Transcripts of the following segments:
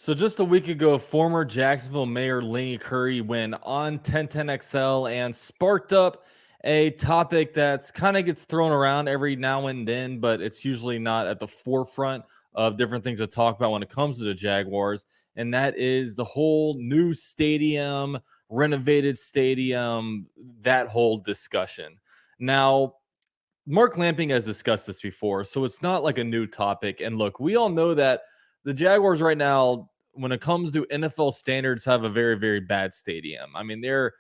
So just a week ago, former Jacksonville Mayor Lenny Curry went on 1010XL and sparked up a topic that's kind of gets thrown around every now and then, but it's usually not at the forefront of different things to talk about when it comes to the Jaguars. And that is the whole new stadium, renovated stadium, that whole discussion. Now, Mark Lamping has discussed this before, so it's not like a new topic. And look, we all know that the Jaguars right now, when it comes to NFL standards, have a very, very bad stadium. I mean, they're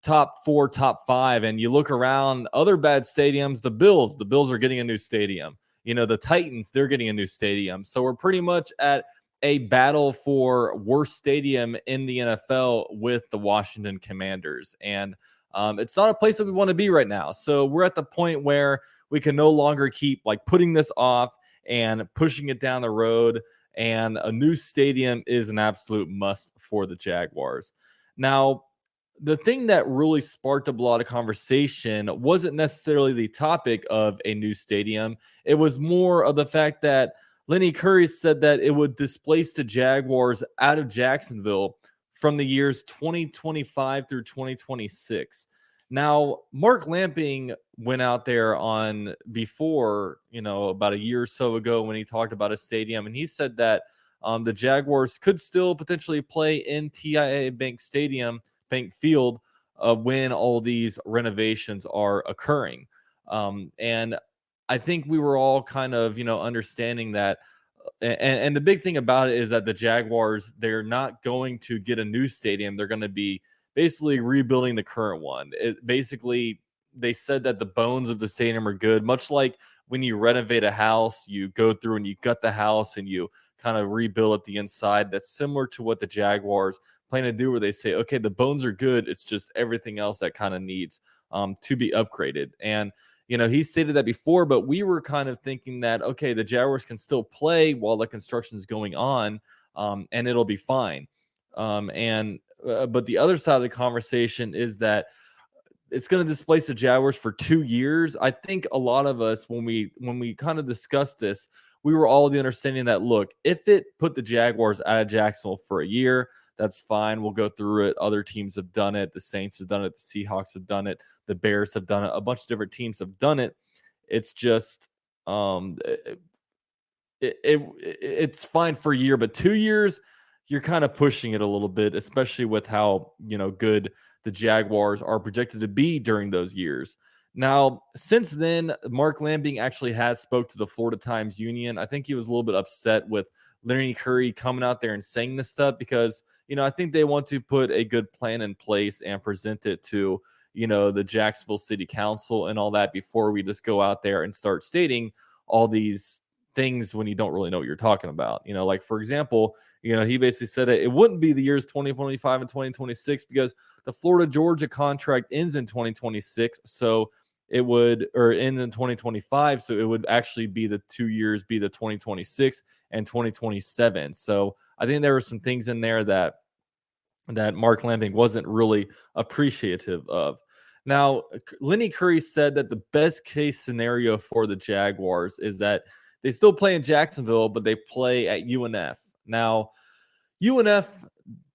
top four, top five, and you look around other bad stadiums, the Bills are getting a new stadium. The Titans, they're getting a new stadium. So we're pretty much at a battle for worst stadium in the NFL with the Washington Commanders. And it's not a place that we want to be right now. So we're at the point where we can no longer keep like putting this off and pushing it down the road. And a new stadium is an absolute must for the Jaguars. Now, the thing that really sparked up a lot of conversation wasn't necessarily the topic of a new stadium. It was more of the fact that Lenny Curry said that it would displace the Jaguars out of Jacksonville from the years 2025 through 2026. Now, Mark Lamping went out there on before, about a year or so ago when he talked about a stadium, and he said that the Jaguars could still potentially play in TIAA Bank Field, when all these renovations are occurring. And I think we were all kind of, understanding that. And the big thing about it is that the Jaguars, they're not going to get a new stadium. They're going to be basically rebuilding the current one. They said that the bones of the stadium are good, much like when you renovate a house, you go through and you gut the house and you kind of rebuild at the inside. That's similar to what the Jaguars plan to do, where they say, okay, the bones are good. It's just everything else that kind of needs to be upgraded. And he stated that before, but we were kind of thinking that, okay, the Jaguars can still play while the construction is going on, and it'll be fine. But the other side of the conversation is that it's going to displace the Jaguars for 2 years. I think a lot of us, when we kind of discussed this, we were all the understanding that, look, if it put the Jaguars out of Jacksonville for a year, that's fine. We'll go through it. Other teams have done it. The Saints have done it. The Seahawks have done it. The Bears have done it. A bunch of different teams have done it. It's just it's fine for a year, but 2 years, you're kind of pushing it a little bit, especially with how good the Jaguars are projected to be during those years. Now, since then, Mark Lamping actually has spoke to the Florida Times Union. I think he was a little bit upset with Lenny Curry coming out there and saying this stuff because, I think they want to put a good plan in place and present it to, the Jacksonville City Council and all that before we just go out there and start stating all these things when you don't really know what you're talking about. Like, for example, he basically said that it wouldn't be the years 2025 and 2026 because the Florida-Georgia contract ends in 2026. So it would, or end in 2025. So it would actually be the 2 years, be the 2026 and 2027. So I think there were some things in there that Mark Lamping wasn't really appreciative of. Now, Lenny Curry said that the best case scenario for the Jaguars is that they still play in Jacksonville, but they play at UNF. Now, UNF,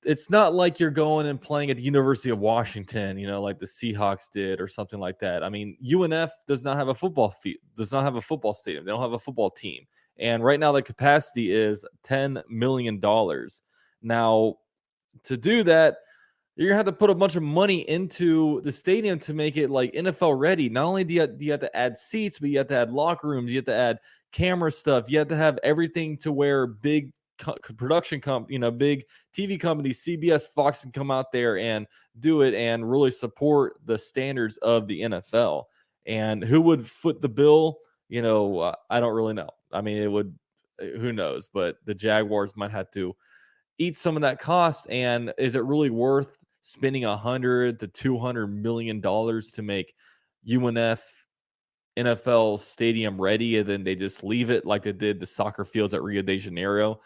it's not like you're going and playing at the University of Washington, like the Seahawks did or something like that. I mean, UNF does not have a football stadium. They don't have a football team. And right now the capacity is $10 million. Now, to do that, you're going to have to put a bunch of money into the stadium to make it like NFL ready. Not only do you have to add seats, but you have to add locker rooms, you have to add camera stuff, you have to have everything to where big production big TV companies, CBS, Fox, can come out there and do it and really support the standards of the NFL. And who would foot the bill? I don't really know. I mean, it would, who knows? But the Jaguars might have to eat some of that cost. And is it really worth spending $100 to $200 million to make UNF NFL stadium ready, and then they just leave it like they did the soccer fields at Rio de Janeiro?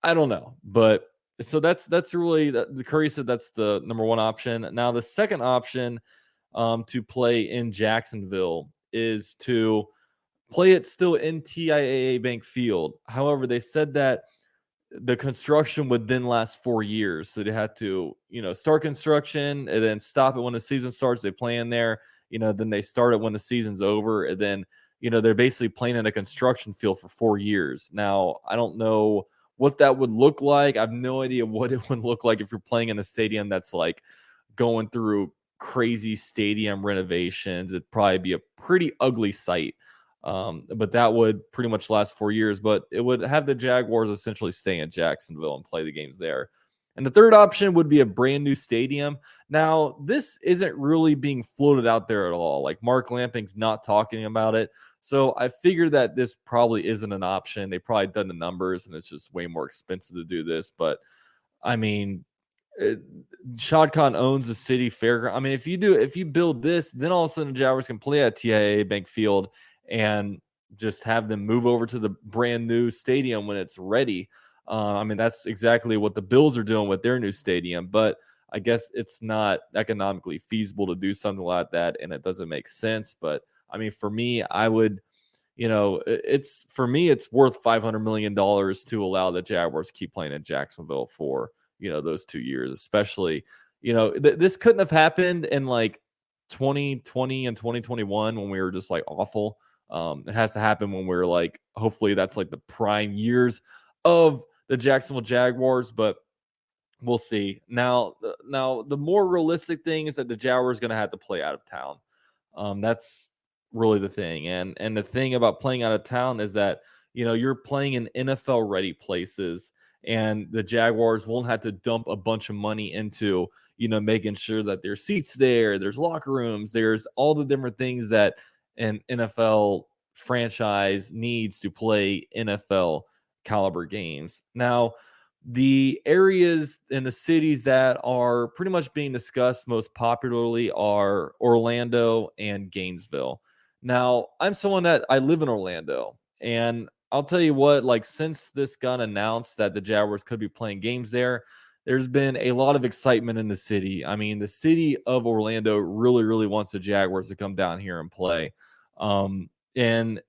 I don't know, but so that's really the Curry said that's the number one option. Now the second option to play in Jacksonville is to play it still in TIAA Bank Field. However, they said that the construction would then last 4 years. So they had to, start construction and then stop it when the season starts. They play in there, then they start it when the season's over. And then, they're basically playing in a construction field for 4 years. Now, I don't know what that would look like. I have no idea what it would look like if you're playing in a stadium that's like going through crazy stadium renovations. It'd probably be a pretty ugly sight. But that would pretty much last 4 years. But it would have the Jaguars essentially stay in Jacksonville and play the games there. And the third option would be a brand new stadium. Now, this isn't really being floated out there at all. Like Mark Lamping's not talking about it. So I figure that this probably isn't an option. They probably done the numbers and it's just way more expensive to do this. But I mean, it, Shad Khan owns the city fairground. I mean, if you build this, then all of a sudden the Jaguars can play at TIAA Bank Field and just have them move over to the brand new stadium when it's ready. I mean, that's exactly what the Bills are doing with their new stadium, but I guess it's not economically feasible to do something like that, and it doesn't make sense. But I mean, for me, I would, it's worth $500 million to allow the Jaguars keep playing in Jacksonville for those 2 years, especially this couldn't have happened in like 2020 and 2021 when we were just like awful. It has to happen when we're like, hopefully that's like the prime years of the Jacksonville Jaguars, but we'll see. Now the more realistic thing is that the Jaguars are going to have to play out of town. That's really the thing. And the thing about playing out of town is that, you're playing in NFL ready places, and the Jaguars won't have to dump a bunch of money into, making sure that there's seats there's locker rooms, there's all the different things that an NFL franchise needs to play NFL caliber games. Now, the areas and the cities that are pretty much being discussed most popularly are Orlando and Gainesville. Now, I'm someone that I live in Orlando, and I'll tell you what, like since this got announced that the Jaguars could be playing games there, there's been a lot of excitement in the city. I mean, the city of Orlando really, really wants the Jaguars to come down here and play. Um, and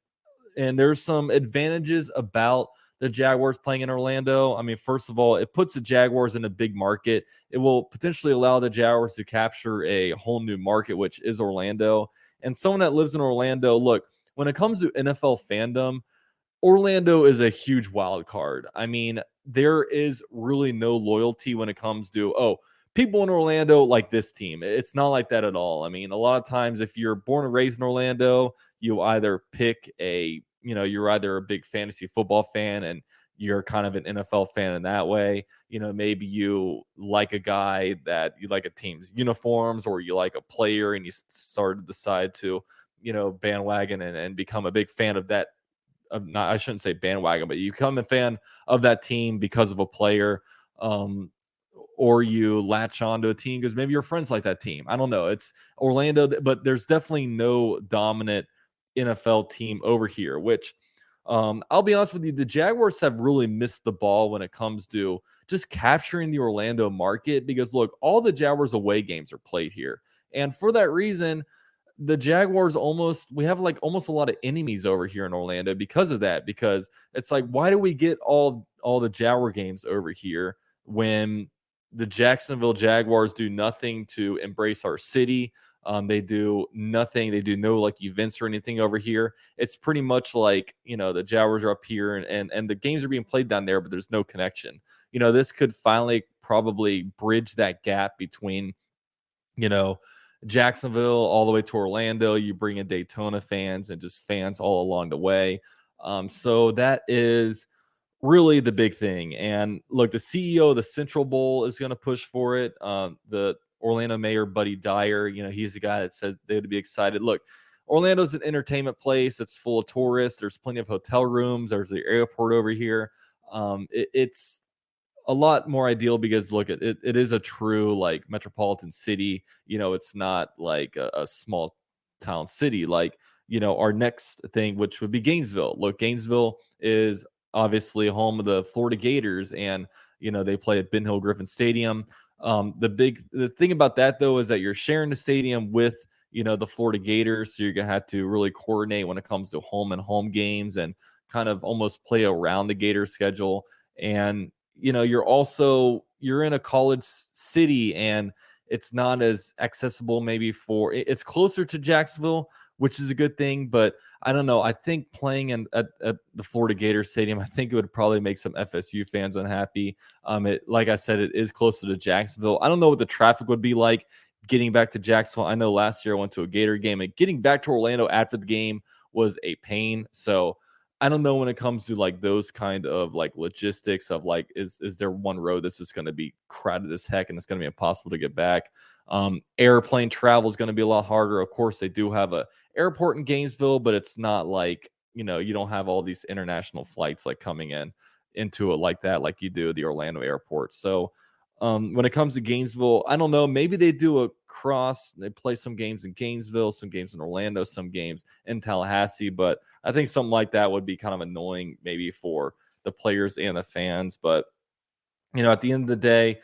there's some advantages about the Jaguars playing in Orlando. I mean, first of all, it puts the Jaguars in a big market. It will potentially allow the Jaguars to capture a whole new market, which is Orlando. And someone that lives in Orlando, look, when it comes to NFL fandom, Orlando is a huge wild card. I mean, there is really no loyalty when it comes to, people in Orlando like this team. It's not like that at all. I mean, a lot of times if you're born and raised in Orlando, you either pick you're either a big fantasy football fan and you're kind of an NFL fan in that way. Maybe you like a guy that you like a team's uniforms, or you like a player and you start to decide to, bandwagon and become a big fan of that. I shouldn't say bandwagon, but you become a fan of that team because of a player, or you latch on to a team because maybe your friends like that team. I don't know. It's Orlando, but there's definitely no dominant NFL team over here, which I'll be honest with you, the Jaguars have really missed the ball when it comes to just capturing the Orlando market, because look, all the Jaguars away games are played here. And for that reason, the Jaguars we have like almost a lot of enemies over here in Orlando because of that. Because it's like, why do we get all the Jaguar games over here when the Jacksonville Jaguars do nothing to embrace our city? They do nothing. They do no like events or anything over here. It's pretty much like, the Jaguars are up here and the games are being played down there, but there's no connection. This could finally probably bridge that gap between, Jacksonville all the way to Orlando. You bring in Daytona fans and just fans all along the way. So that is really the big thing. And look, the CEO of the Central Bowl is going to push for it. The Orlando mayor, Buddy Dyer, he's the guy that says they'd be excited. Look, Orlando's an entertainment place. It's full of tourists. There's plenty of hotel rooms. There's the airport over here. It's a lot more ideal because look, it is a true like metropolitan city. It's not like a small town city like, our next thing, which would be Gainesville. Look, Gainesville is obviously home of the Florida Gators, and they play at Ben Hill Griffin Stadium. The thing about that though is that you're sharing the stadium with the Florida Gators, so you're gonna have to really coordinate when it comes to home games and kind of almost play around the Gators schedule. And you're in a college city, and it's not as accessible maybe it's closer to Jacksonville, which is a good thing. But I don't know. I think playing at the Florida Gator Stadium, I think it would probably make some FSU fans unhappy. Like I said, it is closer to Jacksonville. I don't know what the traffic would be like getting back to Jacksonville. I know last year I went to a Gator game, and getting back to Orlando after the game was a pain. So I don't know when it comes to like those kind of like logistics of like, is there one road that's just going to be crowded as heck and it's going to be impossible to get back? Airplane travel is going to be a lot harder. Of course, they do have a airport in Gainesville, but it's not like, you don't have all these international flights like coming into it like that, like you do at the Orlando airport. So when it comes to Gainesville, I don't know. Maybe they do a cross. They play some games in Gainesville, some games in Orlando, some games in Tallahassee. But I think something like that would be kind of annoying maybe for the players and the fans. But, at the end of the day,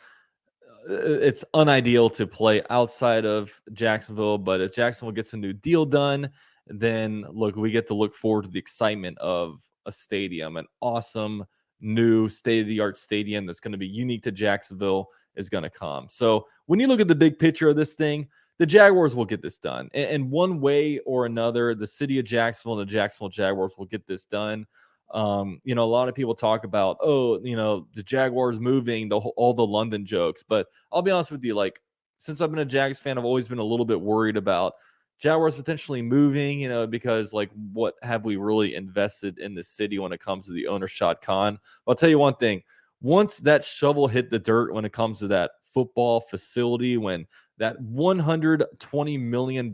it's unideal to play outside of Jacksonville, but if Jacksonville gets a new deal done, then look, we get to look forward to the excitement of a stadium, an awesome new state-of-the-art stadium that's going to be unique to Jacksonville is going to come. So when you look at the big picture of this thing, the Jaguars will get this done. And one way or another, the city of Jacksonville and the Jacksonville Jaguars will get this done. A lot of people talk about, the Jaguars moving, all the London jokes. But I'll be honest with you, like, since I've been a Jags fan, I've always been a little bit worried about Jaguars potentially moving, because like, what have we really invested in the city when it comes to the owner Shad Khan? I'll tell you one thing. Once that shovel hit the dirt when it comes to that football facility, when that $120 million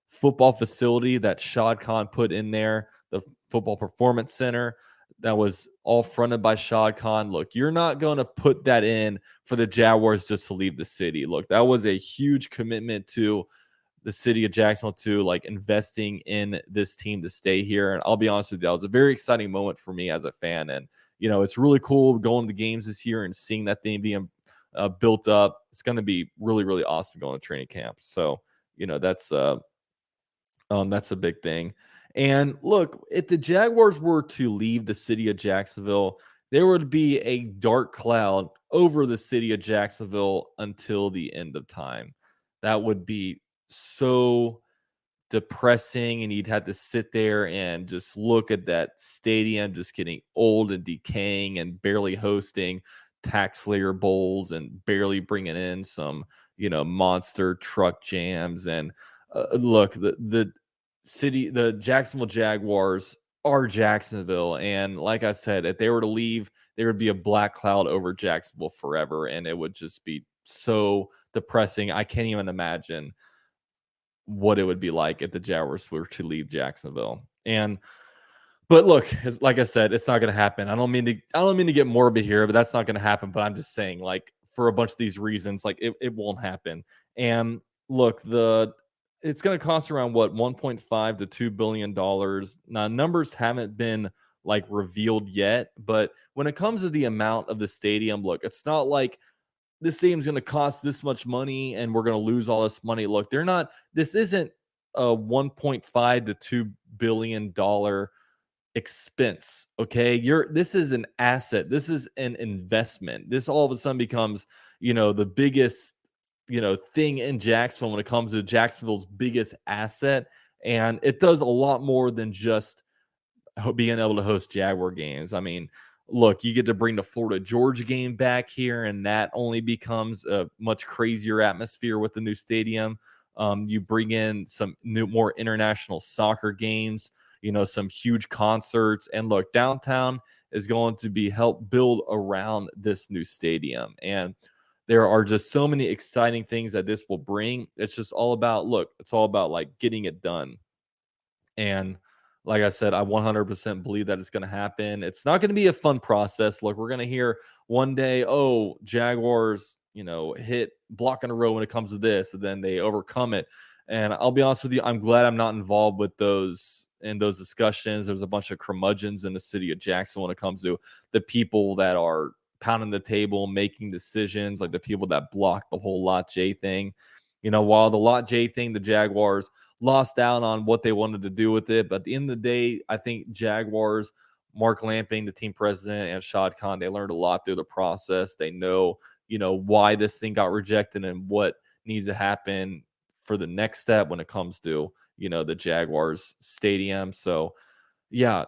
football facility that Shad Khan put in there, the Football Performance Center that was all fronted by Shad Khan. Look, you're not going to put that in for the Jaguars just to leave the city. Look, that was a huge commitment to the city of Jacksonville to like investing in this team to stay here. And I'll be honest with you, that was a very exciting moment for me as a fan. And, it's really cool going to the games this year and seeing that thing being built up. It's going to be really, really awesome going to training camp. So, that's a big thing. And look, if the Jaguars were to leave the city of Jacksonville, there would be a dark cloud over the city of Jacksonville until the end of time. That would be so depressing, and you'd have to sit there and just look at that stadium just getting old and decaying and barely hosting tax slayer bowls and barely bringing in some monster truck jams. And look, the Jacksonville Jaguars are Jacksonville, and like I said, if they were to leave, there would be a black cloud over Jacksonville forever, and it would just be so depressing. I can't even imagine what it would be like if the Jaguars were to leave Jacksonville. But look, like I said, it's not going to happen. I don't mean to get morbid here, but that's not going to happen. But I'm just saying, like, for a bunch of these reasons, like it won't happen. And look, it's going to cost around what, 1.5 to 2 billion dollars. Now, numbers haven't been like revealed yet, but when it comes to the amount of the stadium, look, it's not like this stadium's going to cost this much money and we're going to lose all this money. Look, this isn't a 1.5 to 2 billion dollar expense. Okay. This is an asset. This is an investment. This all of a sudden becomes, the biggest, thing in Jacksonville when it comes to Jacksonville's biggest asset. And it does a lot more than just being able to host Jaguar games. I mean, look, you get to bring the Florida Georgia game back here, and that only becomes a much crazier atmosphere with the new stadium. You bring in some more international soccer games, some huge concerts. And look, downtown is going to be helped build around this new stadium. And there are just so many exciting things that this will bring. It's all about like getting it done. And like I said, I 100% believe that it's going to happen. It's not going to be a fun process. Look, we're going to hear one day, oh, Jaguars, hit block in a row when it comes to this, and then they overcome it. And I'll be honest with you, I'm glad I'm not involved with those discussions. There's a bunch of curmudgeons in the city of Jackson when it comes to the people that are pounding the table, making decisions, like the people that blocked the whole Lot J thing. While the Lot J thing, the Jaguars lost out on what they wanted to do with it. But at the end of the day, I think Jaguars Mark Lamping, the team president, and Shad Khan, they learned a lot through the process. They know, why this thing got rejected and what needs to happen for the next step when it comes to, the Jaguars stadium. So, yeah,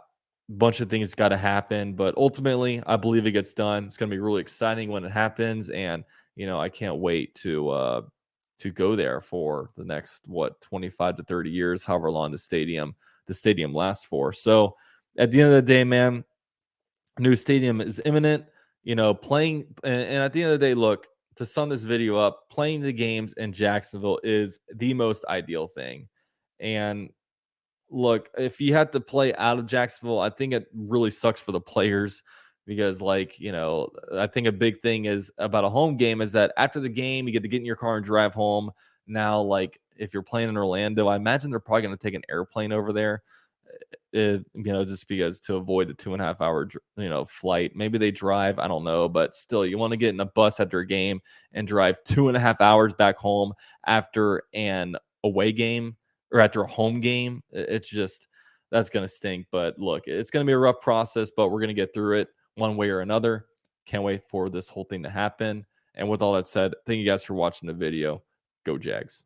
bunch of things got to happen, but ultimately, I believe it gets done. It's going to be really exciting when it happens, and I can't wait to go there for the next 25 to 30 years, however long the stadium lasts for. So, at the end of the day, man, a new stadium is imminent. Playing, and at the end of the day, look, to sum this video up, playing the games in Jacksonville is the most ideal thing, and look, if you had to play out of Jacksonville, I think it really sucks for the players because, like, I think a big thing is about a home game is that after the game, you get in your car and drive home. Now, like, if you're playing in Orlando, I imagine they're probably going to take an airplane over there, just because to avoid the 2.5 hour, flight. Maybe they drive, I don't know, but still, you want to get in a bus after a game and drive 2.5 hours back home after an away game or after a home game. It's just that's going to stink. But look, it's going to be a rough process, but we're going to get through it one way or another. Can't wait for this whole thing to happen. And with all that said, thank you guys for watching the video. Go Jags.